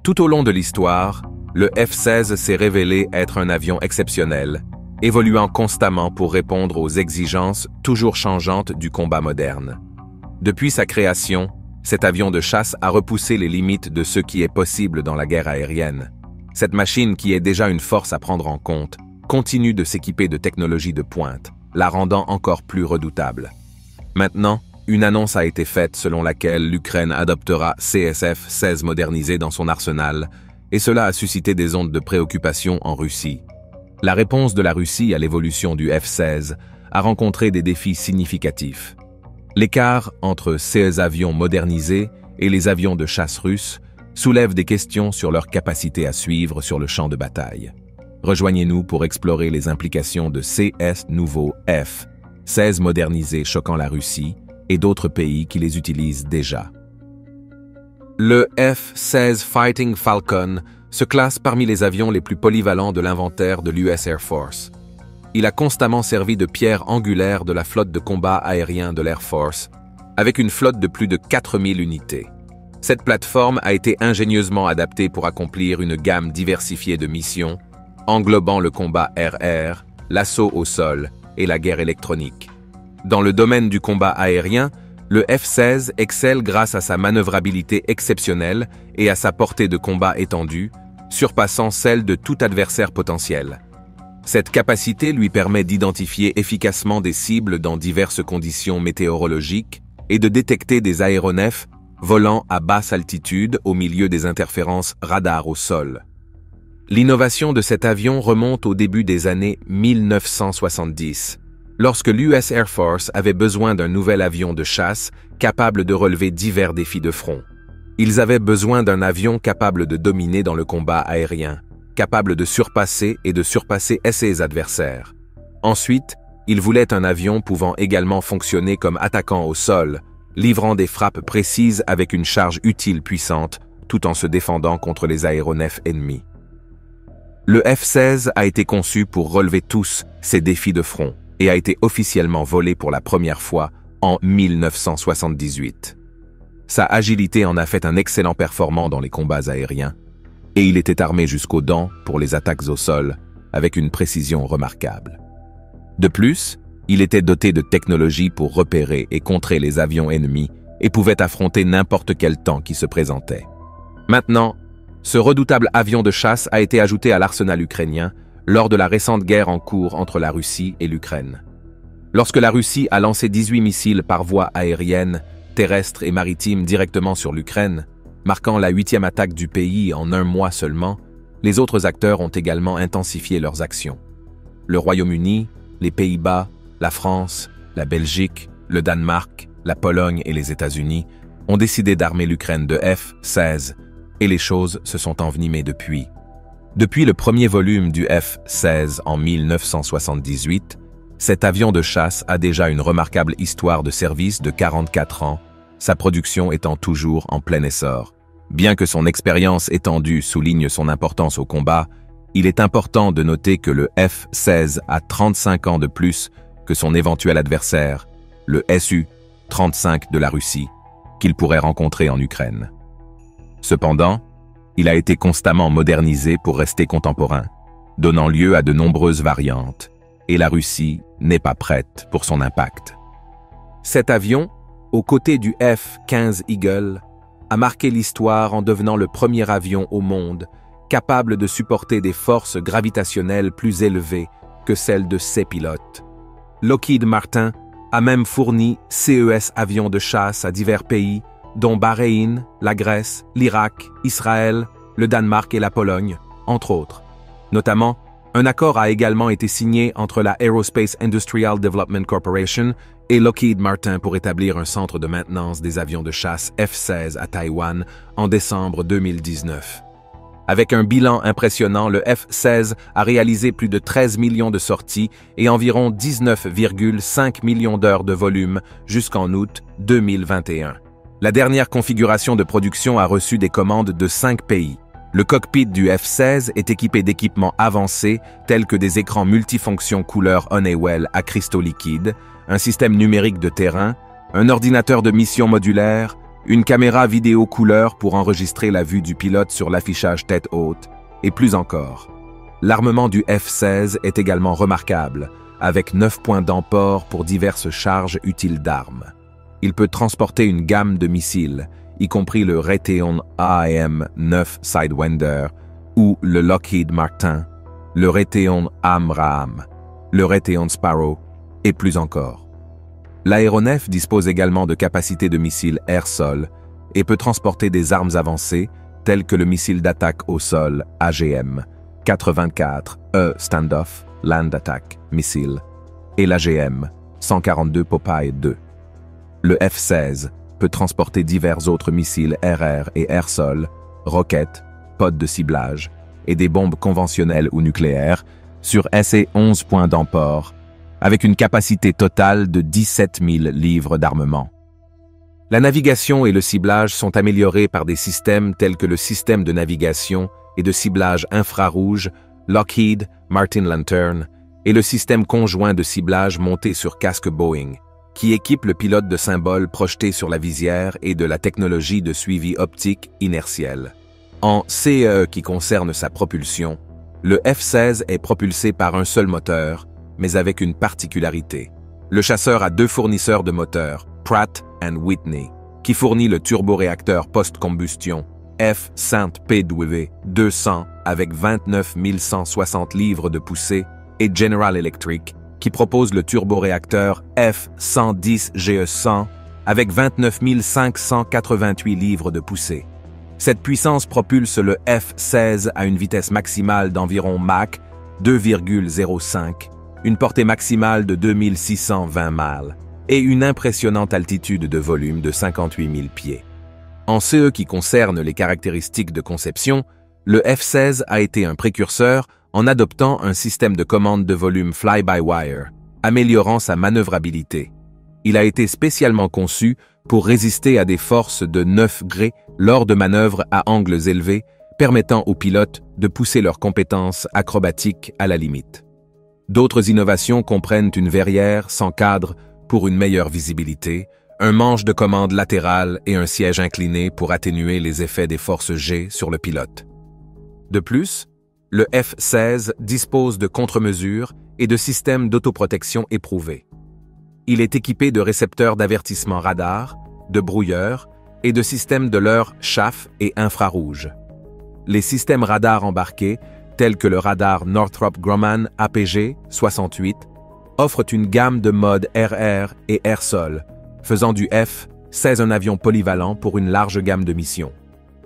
Tout au long de l'histoire, le F-16 s'est révélé être un avion exceptionnel, évoluant constamment pour répondre aux exigences toujours changeantes du combat moderne. Depuis sa création, cet avion de chasse a repoussé les limites de ce qui est possible dans la guerre aérienne. Cette machine, qui est déjà une force à prendre en compte, continue de s'équiper de technologies de pointe, la rendant encore plus redoutable. Maintenant, une annonce a été faite selon laquelle l'Ukraine adoptera CSF-16 modernisé dans son arsenal, et cela a suscité des ondes de préoccupation en Russie. La réponse de la Russie à l'évolution du F-16 a rencontré des défis significatifs. L'écart entre ces avions modernisés et les avions de chasse russes soulève des questions sur leur capacité à suivre sur le champ de bataille. Rejoignez-nous pour explorer les implications de ces nouveaux F-16 modernisés choquant la Russie et d'autres pays qui les utilisent déjà. Le F-16 Fighting Falcon se classe parmi les avions les plus polyvalents de l'inventaire de l'US Air Force. Il a constamment servi de pierre angulaire de la flotte de combat aérien de l'Air Force, avec une flotte de plus de 4000 unités. Cette plateforme a été ingénieusement adaptée pour accomplir une gamme diversifiée de missions, englobant le combat air-air, l'assaut au sol et la guerre électronique. Dans le domaine du combat aérien, le F-16 excelle grâce à sa manœuvrabilité exceptionnelle et à sa portée de combat étendue, surpassant celle de tout adversaire potentiel. Cette capacité lui permet d'identifier efficacement des cibles dans diverses conditions météorologiques et de détecter des aéronefs volant à basse altitude au milieu des interférences radar au sol. L'innovation de cet avion remonte au début des années 1970, lorsque l'US Air Force avait besoin d'un nouvel avion de chasse capable de relever divers défis de front. Ils avaient besoin d'un avion capable de dominer dans le combat aérien, capable de surpasser ses adversaires. Ensuite, ils voulaient un avion pouvant également fonctionner comme attaquant au sol, livrant des frappes précises avec une charge utile puissante, tout en se défendant contre les aéronefs ennemis. Le F-16 a été conçu pour relever tous ces défis de front et a été officiellement volé pour la première fois en 1978. Sa agilité en a fait un excellent performant dans les combats aériens, et il était armé jusqu'aux dents pour les attaques au sol, avec une précision remarquable. De plus, il était doté de technologies pour repérer et contrer les avions ennemis et pouvait affronter n'importe quel temps qui se présentait. Maintenant, ce redoutable avion de chasse a été ajouté à l'arsenal ukrainien lors de la récente guerre en cours entre la Russie et l'Ukraine. Lorsque la Russie a lancé 18 missiles par voie aérienne, terrestre et maritime directement sur l'Ukraine, marquant la 8e attaque du pays en un mois seulement, les autres acteurs ont également intensifié leurs actions. Le Royaume-Uni, les Pays-Bas, la France, la Belgique, le Danemark, la Pologne et les États-Unis ont décidé d'armer l'Ukraine de F-16, et les choses se sont envenimées depuis. Depuis le premier volume du F-16 en 1978, cet avion de chasse a déjà une remarquable histoire de service de 44 ans, sa production étant toujours en plein essor. Bien que son expérience étendue souligne son importance au combat, il est important de noter que le F-16 a 35 ans de plus que son éventuel adversaire, le Su-35 de la Russie, qu'il pourrait rencontrer en Ukraine. Cependant, il a été constamment modernisé pour rester contemporain, donnant lieu à de nombreuses variantes, et la Russie n'est pas prête pour son impact. Cet avion, aux côtés du F-15 Eagle, a marqué l'histoire en devenant le premier avion au monde capable de supporter des forces gravitationnelles plus élevées que celles de ses pilotes. Lockheed Martin a même fourni CES avions de chasse à divers pays, dont Bahreïn, la Grèce, l'Irak, Israël, le Danemark et la Pologne, entre autres. Notamment, un accord a également été signé entre la Aerospace Industrial Development Corporation et Lockheed Martin pour établir un centre de maintenance des avions de chasse F-16 à Taïwan en décembre 2019. Avec un bilan impressionnant, le F-16 a réalisé plus de 13 millions de sorties et environ 19,5 millions d'heures de volume jusqu'en août 2021. La dernière configuration de production a reçu des commandes de 5 pays. Le cockpit du F-16 est équipé d'équipements avancés tels que des écrans multifonctions couleur Honeywell à cristaux liquides, un système numérique de terrain, un ordinateur de mission modulaire, une caméra vidéo couleur pour enregistrer la vue du pilote sur l'affichage tête haute, et plus encore. L'armement du F-16 est également remarquable, avec 9 points d'emport pour diverses charges utiles d'armes. Il peut transporter une gamme de missiles, y compris le Raytheon AIM-9 Sidewinder ou le Lockheed Martin, le Raytheon AMRAAM, le Raytheon Sparrow et plus encore. L'aéronef dispose également de capacités de missiles air-sol et peut transporter des armes avancées telles que le missile d'attaque au sol AGM-84E Standoff Land Attack Missile et l'AGM-142 Popeye 2. Le F-16 peut transporter divers autres missiles air-air et air-sol, roquettes, pods de ciblage et des bombes conventionnelles ou nucléaires sur 11 points d'emport, avec une capacité totale de 17 000 livres d'armement. La navigation et le ciblage sont améliorés par des systèmes tels que le système de navigation et de ciblage infrarouge Lockheed Martin Lantern et le système conjoint de ciblage monté sur casque Boeing, qui équipe le pilote de symboles projetés sur la visière et de la technologie de suivi optique inertiel. En CE qui concerne sa propulsion, le F-16 est propulsé par un seul moteur, mais avec une particularité. Le chasseur a 2 fournisseurs de moteurs, Pratt & Whitney, qui fournit le turboréacteur post-combustion F-100PW 200 avec 29 160 livres de poussée et General Electric, qui propose le turboréacteur F-110GE100 avec 29 588 livres de poussée. Cette puissance propulse le F-16 à une vitesse maximale d'environ Mach 2,05, une portée maximale de 2620 miles et une impressionnante altitude de volume de 58 000 pieds. En ce qui concerne les caractéristiques de conception, le F-16 a été un précurseur en adoptant un système de commande de volume fly-by-wire, améliorant sa manœuvrabilité. Il a été spécialement conçu pour résister à des forces de 9 grés lors de manœuvres à angles élevés, permettant aux pilotes de pousser leurs compétences acrobatiques à la limite. D'autres innovations comprennent une verrière sans cadre pour une meilleure visibilité, un manche de commande latéral et un siège incliné pour atténuer les effets des forces G sur le pilote. De plus, le F-16 dispose de contre-mesures et de systèmes d'autoprotection éprouvés. Il est équipé de récepteurs d'avertissement radar, de brouilleurs et de systèmes de leurre chaff et infrarouge. Les systèmes radars embarqués, tels que le radar Northrop Grumman APG-68, offrent une gamme de modes air-air et air-sol, faisant du F-16 un avion polyvalent pour une large gamme de missions.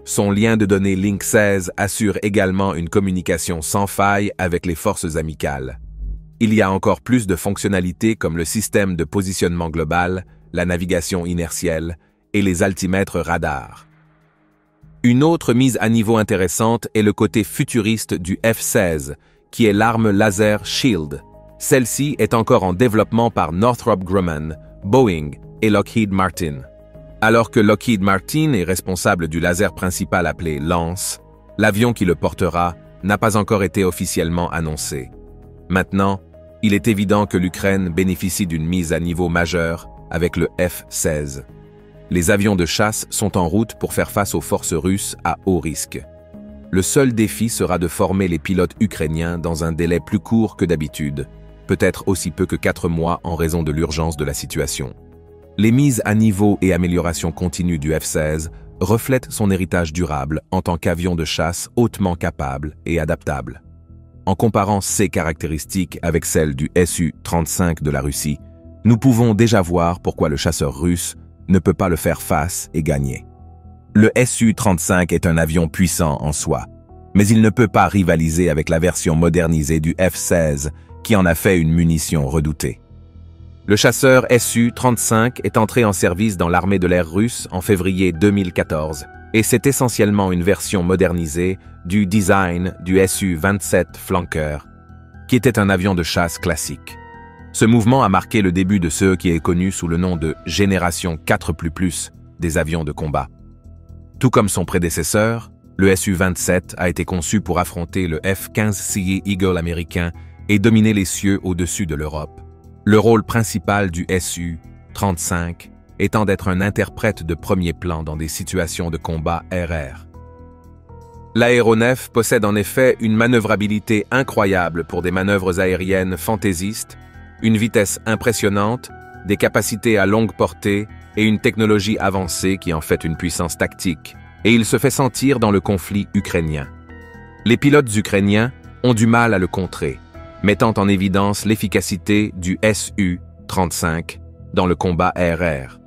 Son lien de données Link 16 assure également une communication sans faille avec les forces amicales. Il y a encore plus de fonctionnalités comme le système de positionnement global, la navigation inertielle et les altimètres radars. Une autre mise à niveau intéressante est le côté futuriste du F-16, qui est l'arme laser Shield. Celle-ci est encore en développement par Northrop Grumman, Boeing et Lockheed Martin. Alors que Lockheed Martin est responsable du laser principal appelé Lance, l'avion qui le portera n'a pas encore été officiellement annoncé. Maintenant, il est évident que l'Ukraine bénéficie d'une mise à niveau majeure avec le F-16. Les avions de chasse sont en route pour faire face aux forces russes à haut risque. Le seul défi sera de former les pilotes ukrainiens dans un délai plus court que d'habitude, peut-être aussi peu que 4 mois en raison de l'urgence de la situation. Les mises à niveau et améliorations continues du F-16 reflètent son héritage durable en tant qu'avion de chasse hautement capable et adaptable. En comparant ces caractéristiques avec celles du Su-35 de la Russie, nous pouvons déjà voir pourquoi le chasseur russe ne peut pas le faire face et gagner. Le Su-35 est un avion puissant en soi, mais il ne peut pas rivaliser avec la version modernisée du F-16 qui en a fait une munition redoutée. Le chasseur Su-35 est entré en service dans l'armée de l'air russe en février 2014 et c'est essentiellement une version modernisée du design du Su-27 Flanker, qui était un avion de chasse classique. Ce mouvement a marqué le début de ce qui est connu sous le nom de « Génération 4++ » des avions de combat. Tout comme son prédécesseur, le Su-27 a été conçu pour affronter le F-15 Sea Eagle américain et dominer les cieux au-dessus de l'Europe. Le rôle principal du Su-35 étant d'être un interprète de premier plan dans des situations de combat RR. L'aéronef possède en effet une manœuvrabilité incroyable pour des manœuvres aériennes fantaisistes, une vitesse impressionnante, des capacités à longue portée et une technologie avancée qui en fait une puissance tactique, et il se fait sentir dans le conflit ukrainien. Les pilotes ukrainiens ont du mal à le contrer, mettant en évidence l'efficacité du Su-35 dans le combat RR.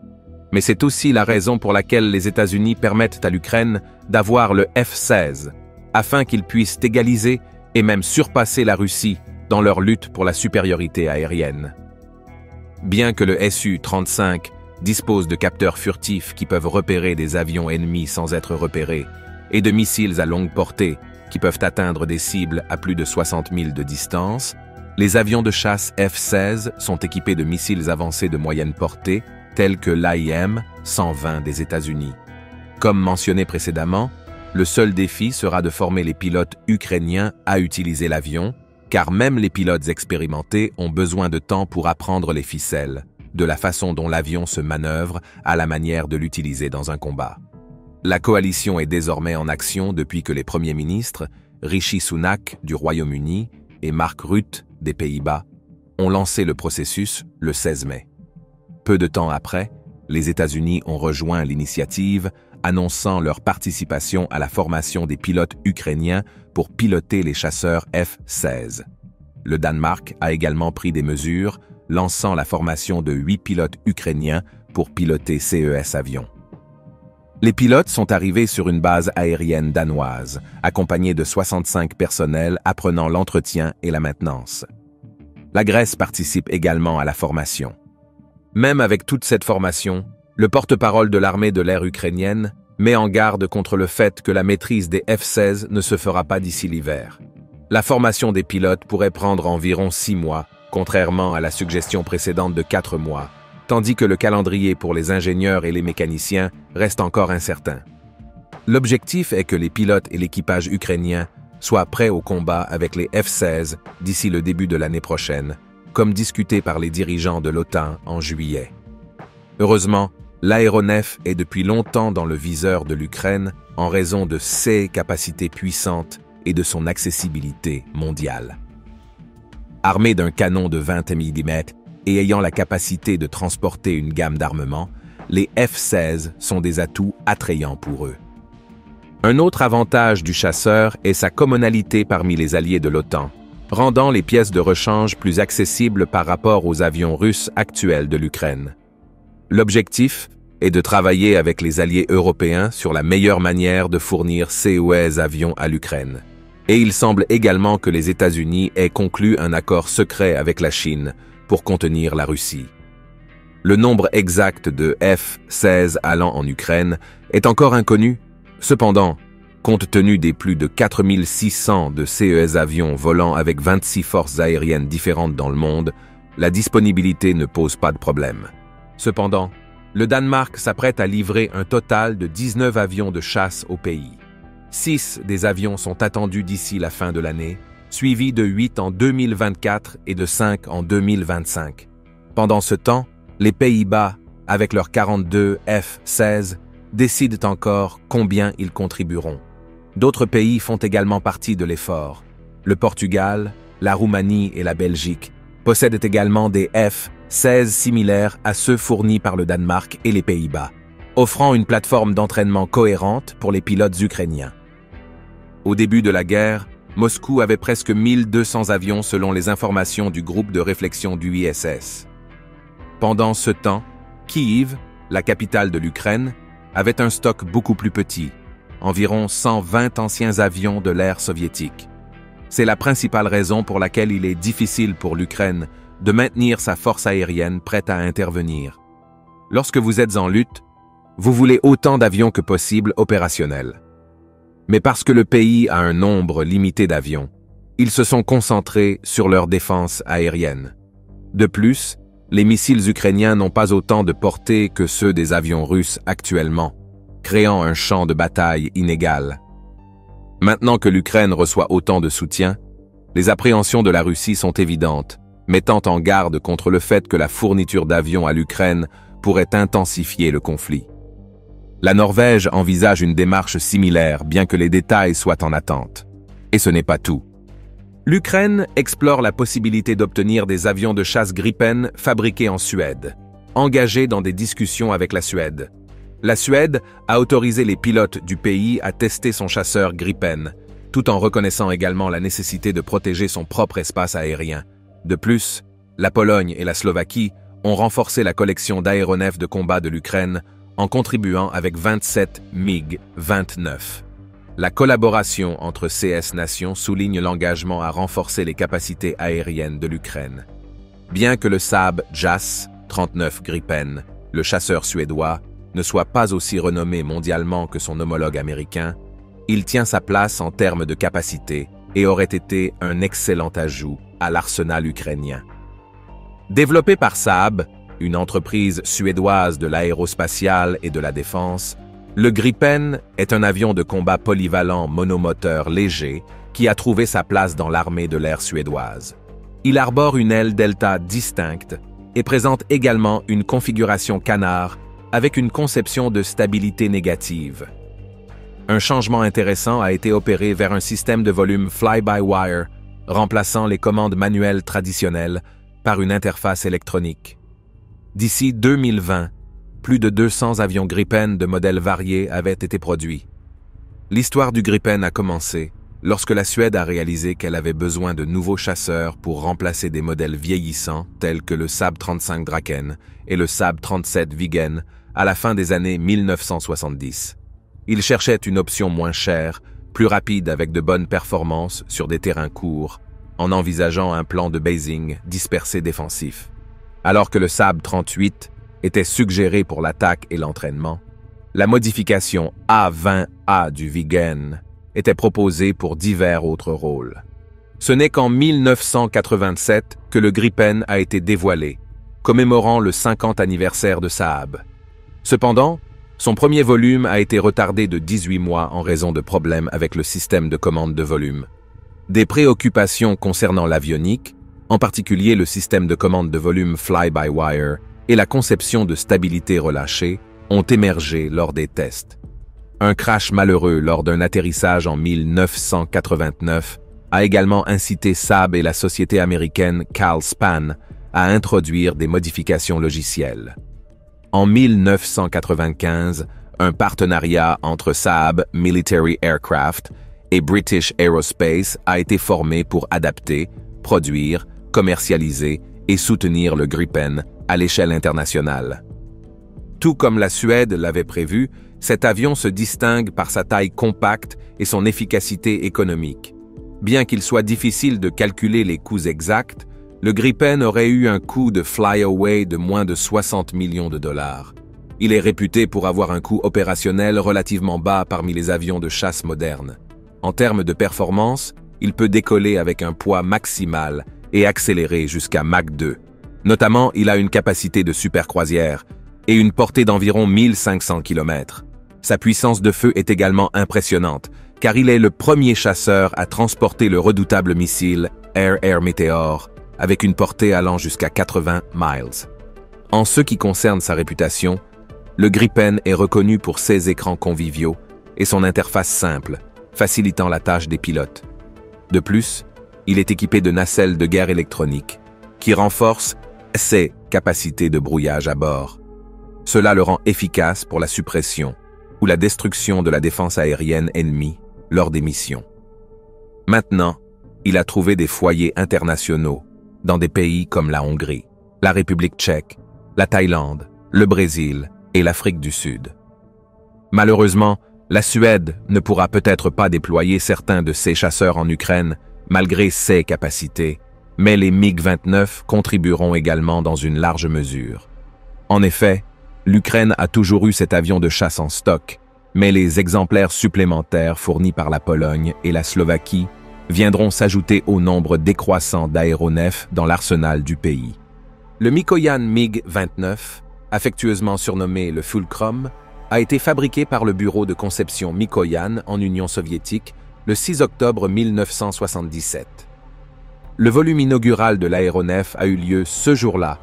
Mais c'est aussi la raison pour laquelle les États-Unis permettent à l'Ukraine d'avoir le F-16, afin qu'ils puissent égaliser et même surpasser la Russie dans leur lutte pour la supériorité aérienne. Bien que le Su-35 dispose de capteurs furtifs qui peuvent repérer des avions ennemis sans être repérés, et de missiles à longue portée qui peuvent atteindre des cibles à plus de 60 000 de distance, les avions de chasse F-16 sont équipés de missiles avancés de moyenne portée, tels que l'AIM-120 des États-Unis. Comme mentionné précédemment, le seul défi sera de former les pilotes ukrainiens à utiliser l'avion, car même les pilotes expérimentés ont besoin de temps pour apprendre les ficelles, de la façon dont l'avion se manœuvre à la manière de l'utiliser dans un combat. La coalition est désormais en action depuis que les premiers ministres, Rishi Sunak du Royaume-Uni et Mark Rutte des Pays-Bas, ont lancé le processus le 16 mai. Peu de temps après, les États-Unis ont rejoint l'initiative, annonçant leur participation à la formation des pilotes ukrainiens pour piloter les chasseurs F-16. Le Danemark a également pris des mesures, lançant la formation de 8 pilotes ukrainiens pour piloter CES avions. Les pilotes sont arrivés sur une base aérienne danoise, accompagnés de 65 personnels apprenant l'entretien et la maintenance. La Grèce participe également à la formation. Même avec toute cette formation, le porte-parole de l'armée de l'air ukrainienne met en garde contre le fait que la maîtrise des F-16 ne se fera pas d'ici l'hiver. La formation des pilotes pourrait prendre environ 6 mois, contrairement à la suggestion précédente de 4 mois, tandis que le calendrier pour les ingénieurs et les mécaniciens reste encore incertain. L'objectif est que les pilotes et l'équipage ukrainien soient prêts au combat avec les F-16 d'ici le début de l'année prochaine, comme discuté par les dirigeants de l'OTAN en juillet. Heureusement, l'aéronef est depuis longtemps dans le viseur de l'Ukraine en raison de ses capacités puissantes et de son accessibilité mondiale. Armés d'un canon de 20 mm et ayant la capacité de transporter une gamme d'armements, les F-16 sont des atouts attrayants pour eux. Un autre avantage du chasseur est sa commonalité parmi les alliés de l'OTAN, rendant les pièces de rechange plus accessibles par rapport aux avions russes actuels de l'Ukraine. L'objectif est de travailler avec les alliés européens sur la meilleure manière de fournir ces avions à l'Ukraine. Et il semble également que les États-Unis aient conclu un accord secret avec la Chine pour contenir la Russie. Le nombre exact de F-16 allant en Ukraine est encore inconnu. Cependant, compte tenu des plus de 4600 de ces avions volant avec 26 forces aériennes différentes dans le monde, la disponibilité ne pose pas de problème. Cependant, le Danemark s'apprête à livrer un total de 19 avions de chasse au pays. 6 des avions sont attendus d'ici la fin de l'année, suivis de 8 en 2024 et de 5 en 2025. Pendant ce temps, les Pays-Bas, avec leurs 42 F-16, décident encore combien ils contribueront. D'autres pays font également partie de l'effort. Le Portugal, la Roumanie et la Belgique possèdent également des F-16 similaires à ceux fournis par le Danemark et les Pays-Bas, offrant une plateforme d'entraînement cohérente pour les pilotes ukrainiens. Au début de la guerre, Moscou avait presque 1200 avions selon les informations du groupe de réflexion du ISS. Pendant ce temps, Kyiv, la capitale de l'Ukraine, avait un stock beaucoup plus petit, environ 120 anciens avions de l'ère soviétique. C'est la principale raison pour laquelle il est difficile pour l'Ukraine de maintenir sa force aérienne prête à intervenir. Lorsque vous êtes en lutte, vous voulez autant d'avions que possible opérationnels. Mais parce que le pays a un nombre limité d'avions, ils se sont concentrés sur leur défense aérienne. De plus, les missiles ukrainiens n'ont pas autant de portée que ceux des avions russes actuellement, créant un champ de bataille inégal. Maintenant que l'Ukraine reçoit autant de soutien, les appréhensions de la Russie sont évidentes, mettant en garde contre le fait que la fourniture d'avions à l'Ukraine pourrait intensifier le conflit. La Norvège envisage une démarche similaire, bien que les détails soient en attente. Et ce n'est pas tout. L'Ukraine explore la possibilité d'obtenir des avions de chasse Gripen fabriqués en Suède, engagée dans des discussions avec la Suède. La Suède a autorisé les pilotes du pays à tester son chasseur Gripen, tout en reconnaissant également la nécessité de protéger son propre espace aérien. De plus, la Pologne et la Slovaquie ont renforcé la collection d'aéronefs de combat de l'Ukraine en contribuant avec 27 MiG-29. La collaboration entre ces nations souligne l'engagement à renforcer les capacités aériennes de l'Ukraine. Bien que le Saab JAS 39 Gripen, le chasseur suédois, ne soit pas aussi renommé mondialement que son homologue américain, il tient sa place en termes de capacité et aurait été un excellent ajout à l'arsenal ukrainien. Développé par Saab, une entreprise suédoise de l'aérospatiale et de la défense, le Gripen est un avion de combat polyvalent monomoteur léger qui a trouvé sa place dans l'armée de l'air suédoise. Il arbore une aile delta distincte et présente également une configuration canard avec une conception de stabilité négative. Un changement intéressant a été opéré vers un système de volume fly-by-wire, remplaçant les commandes manuelles traditionnelles par une interface électronique. D'ici 2020, plus de 200 avions Gripen de modèles variés avaient été produits. L'histoire du Gripen a commencé lorsque la Suède a réalisé qu'elle avait besoin de nouveaux chasseurs pour remplacer des modèles vieillissants tels que le Saab 35 Draken et le Saab 37 Viggen à la fin des années 1970. Ils cherchaient une option moins chère, plus rapide avec de bonnes performances sur des terrains courts, en envisageant un plan de basing dispersé défensif. Alors que le Saab 38 était suggéré pour l'attaque et l'entraînement, la modification A-20A du Viggen était proposée pour divers autres rôles. Ce n'est qu'en 1987 que le Gripen a été dévoilé, commémorant le 50 anniversaire de Saab. Cependant, son premier volume a été retardé de 18 mois en raison de problèmes avec le système de commande de volume. Des préoccupations concernant l'avionique, en particulier le système de commande de volume fly-by-wire et la conception de stabilité relâchée, ont émergé lors des tests. Un crash malheureux lors d'un atterrissage en 1989 a également incité Saab et la société américaine Calspan à introduire des modifications logicielles. En 1995, un partenariat entre Saab Military Aircraft et British Aerospace a été formé pour adapter, produire, commercialiser et soutenir le Gripen à l'échelle internationale. Tout comme la Suède l'avait prévu, cet avion se distingue par sa taille compacte et son efficacité économique. Bien qu'il soit difficile de calculer les coûts exacts, le Gripen aurait eu un coût de fly-away de moins de 60 millions de dollars. Il est réputé pour avoir un coût opérationnel relativement bas parmi les avions de chasse modernes. En termes de performance, il peut décoller avec un poids maximal et accélérer jusqu'à Mach 2. Notamment, il a une capacité de supercroisière et une portée d'environ 1500 km. Sa puissance de feu est également impressionnante, car il est le premier chasseur à transporter le redoutable missile Air-Air Meteor, avec une portée allant jusqu'à 80 miles. En ce qui concerne sa réputation, le Gripen est reconnu pour ses écrans conviviaux et son interface simple, facilitant la tâche des pilotes. De plus, il est équipé de nacelles de guerre électronique, qui renforcent ses capacités de brouillage à bord. Cela le rend efficace pour la suppression ou la destruction de la défense aérienne ennemie lors des missions. Maintenant, il a trouvé des foyers internationaux dans des pays comme la Hongrie, la République tchèque, la Thaïlande, le Brésil et l'Afrique du Sud. Malheureusement, la Suède ne pourra peut-être pas déployer certains de ses chasseurs en Ukraine malgré ses capacités, mais les MiG-29 contribueront également dans une large mesure. En effet, l'Ukraine a toujours eu cet avion de chasse en stock, mais les exemplaires supplémentaires fournis par la Pologne et la Slovaquie viendront s'ajouter au nombre décroissant d'aéronefs dans l'arsenal du pays. Le Mikoyan MiG-29, affectueusement surnommé le Fulcrum, a été fabriqué par le bureau de conception Mikoyan en Union soviétique le 6 octobre 1977. Le volume inaugural de l'aéronef a eu lieu ce jour-là,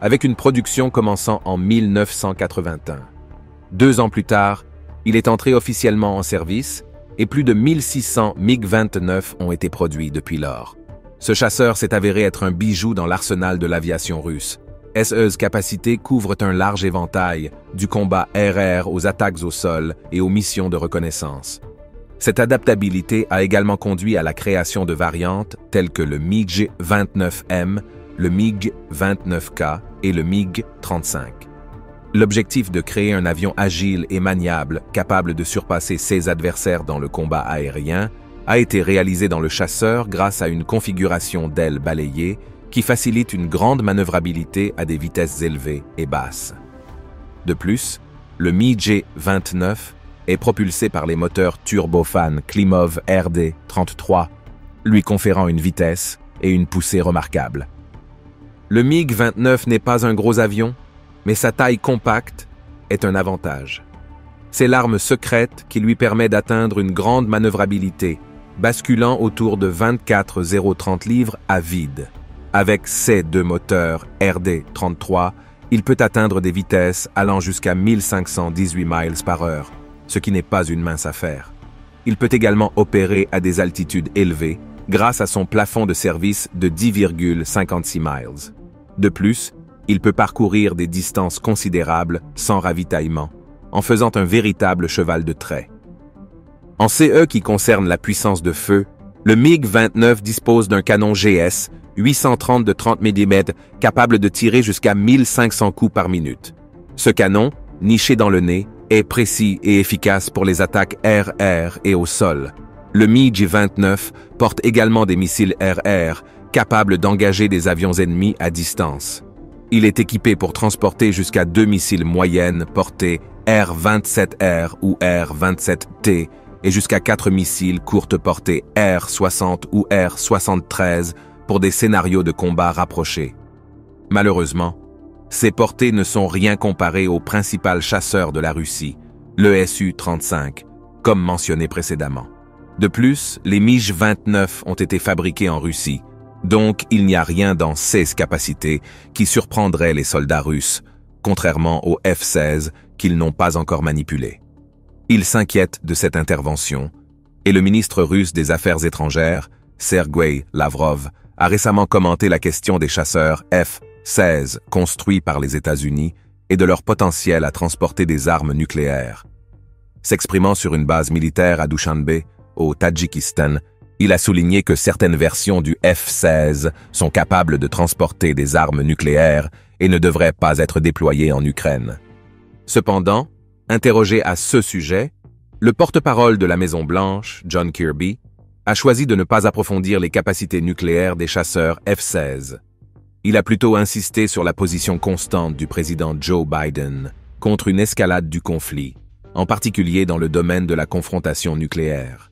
avec une production commençant en 1981. 2 ans plus tard, il est entré officiellement en service et plus de 1600 MiG-29 ont été produits depuis lors. Ce chasseur s'est avéré être un bijou dans l'arsenal de l'aviation russe. Ses capacités couvrent un large éventail, du combat air-air aux attaques au sol et aux missions de reconnaissance. Cette adaptabilité a également conduit à la création de variantes telles que le MiG-29M, le MiG-29K et le MiG-35. L'objectif de créer un avion agile et maniable, capable de surpasser ses adversaires dans le combat aérien, a été réalisé dans le chasseur grâce à une configuration d'ailes balayées qui facilite une grande manœuvrabilité à des vitesses élevées et basses. De plus, le MiG-29 est propulsé par les moteurs turbofan Klimov RD-33, lui conférant une vitesse et une poussée remarquables. Le MiG-29 n'est pas un gros avion, mais sa taille compacte est un avantage. C'est l'arme secrète qui lui permet d'atteindre une grande manœuvrabilité, basculant autour de 24 030 livres à vide. Avec ses 2 moteurs RD-33, il peut atteindre des vitesses allant jusqu'à 1518 miles par heure, ce qui n'est pas une mince affaire. Il peut également opérer à des altitudes élevées grâce à son plafond de service de 10,56 miles. De plus, il peut parcourir des distances considérables sans ravitaillement, en faisant un véritable cheval de trait. En CE qui concerne la puissance de feu, le MiG-29 dispose d'un canon GS 830 de 30 mm capable de tirer jusqu'à 1500 coups par minute. Ce canon, niché dans le nez, est précis et efficace pour les attaques air-air et au sol. Le MiG-29 porte également des missiles air-air capables d'engager des avions ennemis à distance. Il est équipé pour transporter jusqu'à 2 missiles moyennes portées R-27R ou R-27T et jusqu'à 4 missiles courte portée R-60 ou R-73 pour des scénarios de combat rapprochés. Malheureusement, ces portées ne sont rien comparées au principal chasseur de la Russie, le Su-35, comme mentionné précédemment. De plus, les MiG-29 ont été fabriqués en Russie, donc il n'y a rien dans ces capacités qui surprendrait les soldats russes, contrairement aux F-16 qu'ils n'ont pas encore manipulés. Ils s'inquiètent de cette intervention, et le ministre russe des Affaires étrangères, Sergueï Lavrov, a récemment commenté la question des chasseurs F-16 construits par les États-Unis et de leur potentiel à transporter des armes nucléaires. S'exprimant sur une base militaire à Dushanbe, au Tadjikistan, il a souligné que certaines versions du F-16 sont capables de transporter des armes nucléaires et ne devraient pas être déployées en Ukraine. Cependant, interrogé à ce sujet, le porte-parole de la Maison-Blanche, John Kirby, a choisi de ne pas approfondir les capacités nucléaires des chasseurs F-16. Il a plutôt insisté sur la position constante du président Joe Biden contre une escalade du conflit, en particulier dans le domaine de la confrontation nucléaire.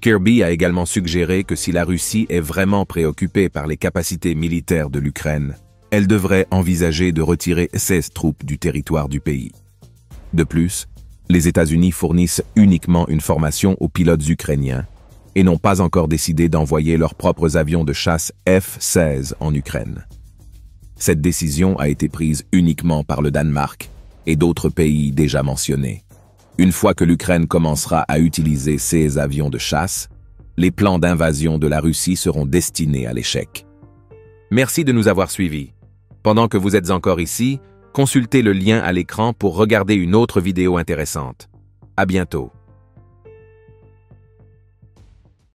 Kirby a également suggéré que si la Russie est vraiment préoccupée par les capacités militaires de l'Ukraine, elle devrait envisager de retirer ses troupes du territoire du pays. De plus, les États-Unis fournissent uniquement une formation aux pilotes ukrainiens et n'ont pas encore décidé d'envoyer leurs propres avions de chasse F-16 en Ukraine. Cette décision a été prise uniquement par le Danemark et d'autres pays déjà mentionnés. Une fois que l'Ukraine commencera à utiliser ses avions de chasse, les plans d'invasion de la Russie seront destinés à l'échec. Merci de nous avoir suivis. Pendant que vous êtes encore ici, consultez le lien à l'écran pour regarder une autre vidéo intéressante. À bientôt.